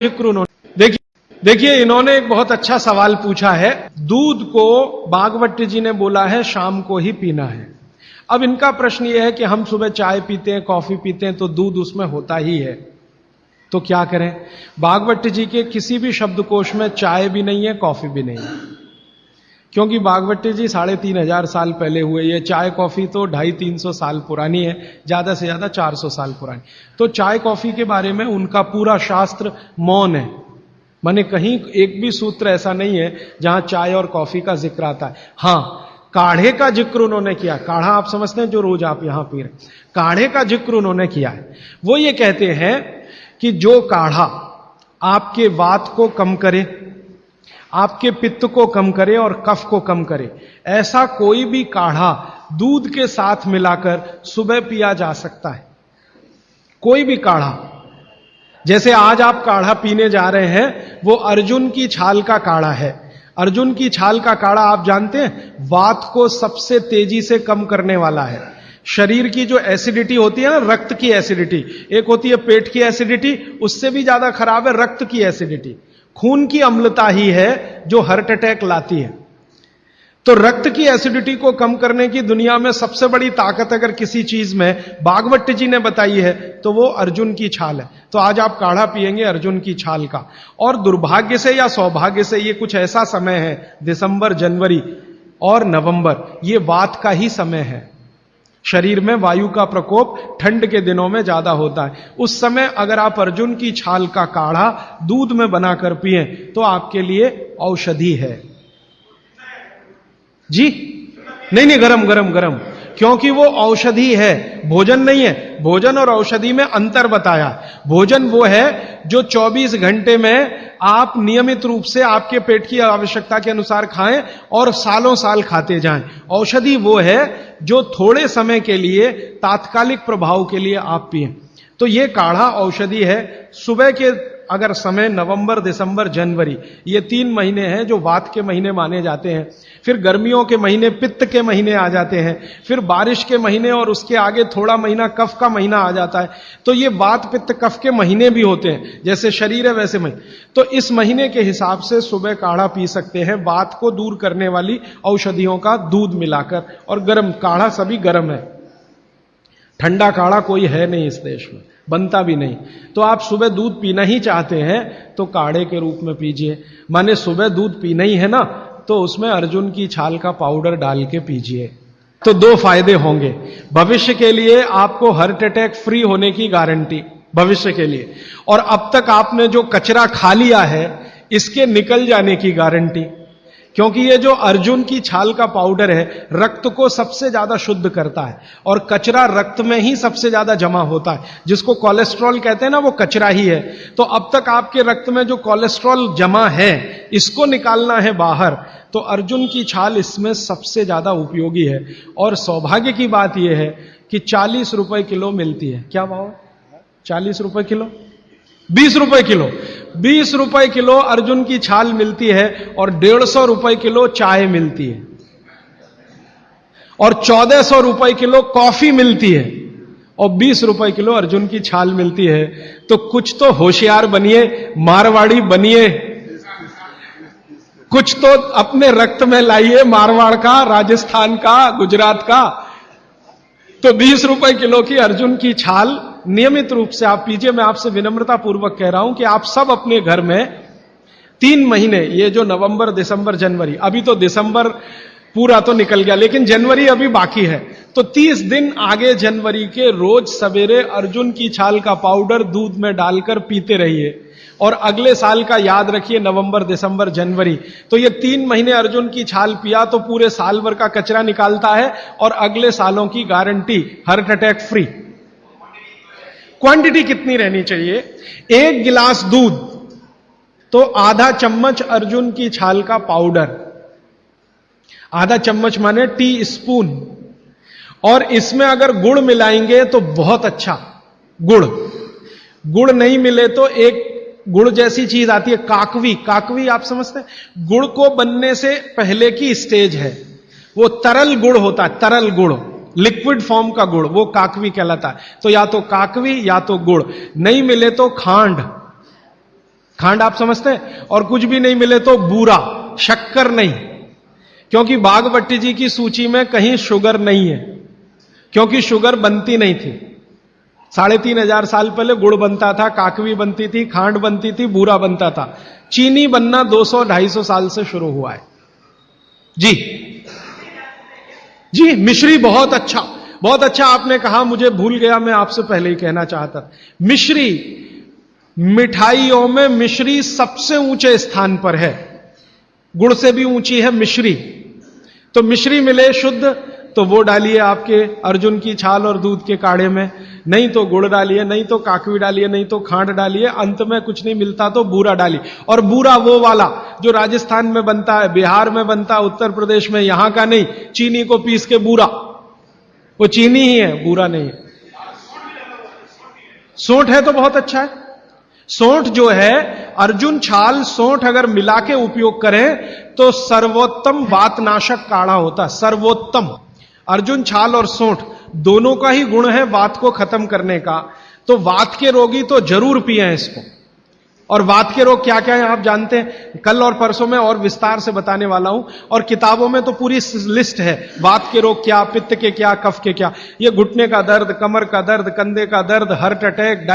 जिक्र उन्होंने देखिए इन्होंने एक बहुत अच्छा सवाल पूछा है। दूध को भागवत जी ने बोला है शाम को ही पीना है। अब इनका प्रश्न यह है कि हम सुबह चाय पीते हैं, कॉफी पीते हैं, तो दूध उसमें होता ही है, तो क्या करें। भागवत जी के किसी भी शब्दकोश में चाय भी नहीं है, कॉफी भी नहीं है, क्योंकि भागवत जी 3500 साल पहले हुए। ये चाय कॉफी तो 250-300 साल पुरानी है, ज्यादा से ज्यादा 400 साल पुरानी। तो चाय कॉफी के बारे में उनका पूरा शास्त्र मौन है, माने कहीं एक भी सूत्र ऐसा नहीं है जहां चाय और कॉफी का जिक्र आता है। हां, काढ़े का जिक्र उन्होंने किया। काढ़ा आप समझते हैं जो रोज आप यहां पी रहे, काढ़े का जिक्र उन्होंने किया है। वो ये कहते हैं कि जो काढ़ा आपके वात को कम करे, आपके पित्त को कम करे और कफ को कम करे, ऐसा कोई भी काढ़ा दूध के साथ मिलाकर सुबह पिया जा सकता है। कोई भी काढ़ा, जैसे आज आप काढ़ा पीने जा रहे हैं, वो अर्जुन की छाल का काढ़ा है। अर्जुन की छाल का काढ़ा आप जानते हैं, वात को सबसे तेजी से कम करने वाला है। शरीर की जो एसिडिटी होती है ना, रक्त की एसिडिटी, एक होती है पेट की एसिडिटी, उससे भी ज्यादा खराब है रक्त की एसिडिटी। खून की अम्लता ही है जो हार्ट अटैक लाती है। तो रक्त की एसिडिटी को कम करने की दुनिया में सबसे बड़ी ताकत अगर किसी चीज में भागवत जी ने बताई है तो वो अर्जुन की छाल है। तो आज आप काढ़ा पिएंगे अर्जुन की छाल का। और दुर्भाग्य से या सौभाग्य से ये कुछ ऐसा समय है, दिसंबर, जनवरी और नवंबर, ये वात का ही समय है। शरीर में वायु का प्रकोप ठंड के दिनों में ज्यादा होता है। उस समय अगर आप अर्जुन की छाल का काढ़ा दूध में बनाकर पिए तो आपके लिए औषधि है जी। नहीं, गरम, क्योंकि वो औषधि है, भोजन नहीं है। भोजन और औषधि में अंतर बताया। भोजन वो है जो 24 घंटे में आप नियमित रूप से आपके पेट की आवश्यकता के अनुसार खाएं और सालों साल खाते जाएं। औषधि वो है जो थोड़े समय के लिए, तात्कालिक प्रभाव के लिए आप पिएं। तो ये काढ़ा औषधि है। सुबह के अगर समय नवंबर, दिसंबर, जनवरी, ये 3 महीने हैं जो वात के महीने माने जाते हैं। फिर गर्मियों के महीने पित्त के महीने आ जाते हैं। फिर बारिश के महीने और उसके आगे थोड़ा महीना कफ का महीना आ जाता है। तो ये वात पित्त कफ के महीने भी होते हैं, जैसे शरीर है वैसे महीने। तो इस महीने के हिसाब से सुबह काढ़ा पी सकते हैं, वात को दूर करने वाली औषधियों का दूध मिलाकर। और गर्म काढ़ा सभी गर्म है, ठंडा काढ़ा कोई है नहीं इस देश में, बनता भी नहीं। तो आप सुबह दूध पीना ही चाहते हैं तो काढ़े के रूप में पीजिए। माने सुबह दूध पीना ही है ना, तो उसमें अर्जुन की छाल का पाउडर डाल के पीजिए। तो 2 फायदे होंगे। भविष्य के लिए आपको हार्ट अटैक फ्री होने की गारंटी, भविष्य के लिए। और अब तक आपने जो कचरा खा लिया है इसके निकल जाने की गारंटी, क्योंकि ये जो अर्जुन की छाल का पाउडर है रक्त को सबसे ज्यादा शुद्ध करता है। और कचरा रक्त में ही सबसे ज्यादा जमा होता है, जिसको कोलेस्ट्रॉल कहते हैं ना, वो कचरा ही है। तो अब तक आपके रक्त में जो कोलेस्ट्रॉल जमा है इसको निकालना है बाहर, तो अर्जुन की छाल इसमें सबसे ज्यादा उपयोगी है। और सौभाग्य की बात यह है कि 40 रुपए किलो मिलती है। क्या भाव? 40 रुपए किलो, 20 रुपए किलो, 20 रुपए किलो अर्जुन की छाल मिलती है। और 150 रुपए किलो चाय मिलती है। और 1400 रुपए किलो कॉफी मिलती है। और 20 रुपए किलो अर्जुन की छाल मिलती है। तो कुछ तो होशियार बनिए, मारवाड़ी बनिए, कुछ तो अपने रक्त में लाइए, मारवाड़ का, राजस्थान का, गुजरात का। तो 20 रुपए किलो की अर्जुन की छाल नियमित रूप से आप पीजिए। मैं आपसे विनम्रता पूर्वक कह रहा हूं कि आप सब अपने घर में 3 महीने, ये जो नवंबर, दिसंबर, जनवरी, अभी तो दिसंबर पूरा तो निकल गया लेकिन जनवरी अभी बाकी है, तो 30 दिन आगे जनवरी के रोज सवेरे अर्जुन की छाल का पाउडर दूध में डालकर पीते रहिए। और अगले साल का याद रखिए, नवंबर, दिसंबर, जनवरी, तो ये 3 महीने अर्जुन की छाल पिया तो पूरे साल भर का कचरा निकालता है। और अगले सालों की guarantee, heart attack free. Quantity कितनी रहनी चाहिए? 1 गिलास दूध तो आधा चम्मच अर्जुन की छाल का पाउडर, आधा चम्मच माने टी स्पून। और इसमें अगर गुड़ मिलाएंगे तो बहुत अच्छा। गुड़ नहीं मिले तो एक गुड़ जैसी चीज आती है, काकवी। काकवी आप समझते हैं? गुड़ को बनने से पहले की स्टेज है, वो तरल गुड़ होता है, तरल गुड़, लिक्विड फॉर्म का गुड़, वो काकवी कहलाता है। तो या तो काकवी या तो गुड़, नहीं मिले तो खांड। खांड आप समझते हैं? और कुछ भी नहीं मिले तो बूरा, शक्कर नहीं, क्योंकि बागवटी जी की सूची में कहीं शुगर नहीं है, क्योंकि शुगर बनती नहीं थी। 3500 साल पहले गुड़ बनता था, काकवी बनती थी, खांड बनती थी, बूरा बनता था। चीनी बनना 200-250 साल से शुरू हुआ है। जी जी, मिश्री बहुत अच्छा, बहुत अच्छा आपने कहा, मुझे भूल गया, मैं आपसे पहले ही कहना चाहता था। मिश्री, मिठाइयों में मिश्री सबसे ऊंचे स्थान पर है, गुड़ से भी ऊंची है मिश्री। तो मिश्री मिले शुद्ध तो वो डालिए आपके अर्जुन की छाल और दूध के काढ़े में, नहीं तो गुड़ डालिए, नहीं तो काकवी डालिए, नहीं तो खांड डालिए, अंत में कुछ नहीं मिलता तो बूरा डालिए। और बूरा वो वाला जो राजस्थान में बनता है, बिहार में बनता है, उत्तर प्रदेश में, यहां का नहीं, चीनी को पीस के बूरा, वो चीनी ही है, बूरा नहीं है। सोंठ है तो बहुत अच्छा है। सोंठ जो है, अर्जुन छाल सोंठ अगर मिला के उपयोग करें तो सर्वोत्तम वातनाशक काढ़ा होता है, सर्वोत्तम। अर्जुन छाल और सोंठ दोनों का ही गुण है वात को खत्म करने का, तो वात के रोगी तो जरूर पिए इसको। और वात के रोग क्या क्या है आप जानते हैं, कल और परसों में और विस्तार से बताने वाला हूं, और किताबों में तो पूरी लिस्ट है, वात के रोग क्या, पित्त के क्या, कफ के क्या। ये घुटने का दर्द, कमर का दर्द, कंधे का दर्द, हार्ट अटैक, डायबिटीज,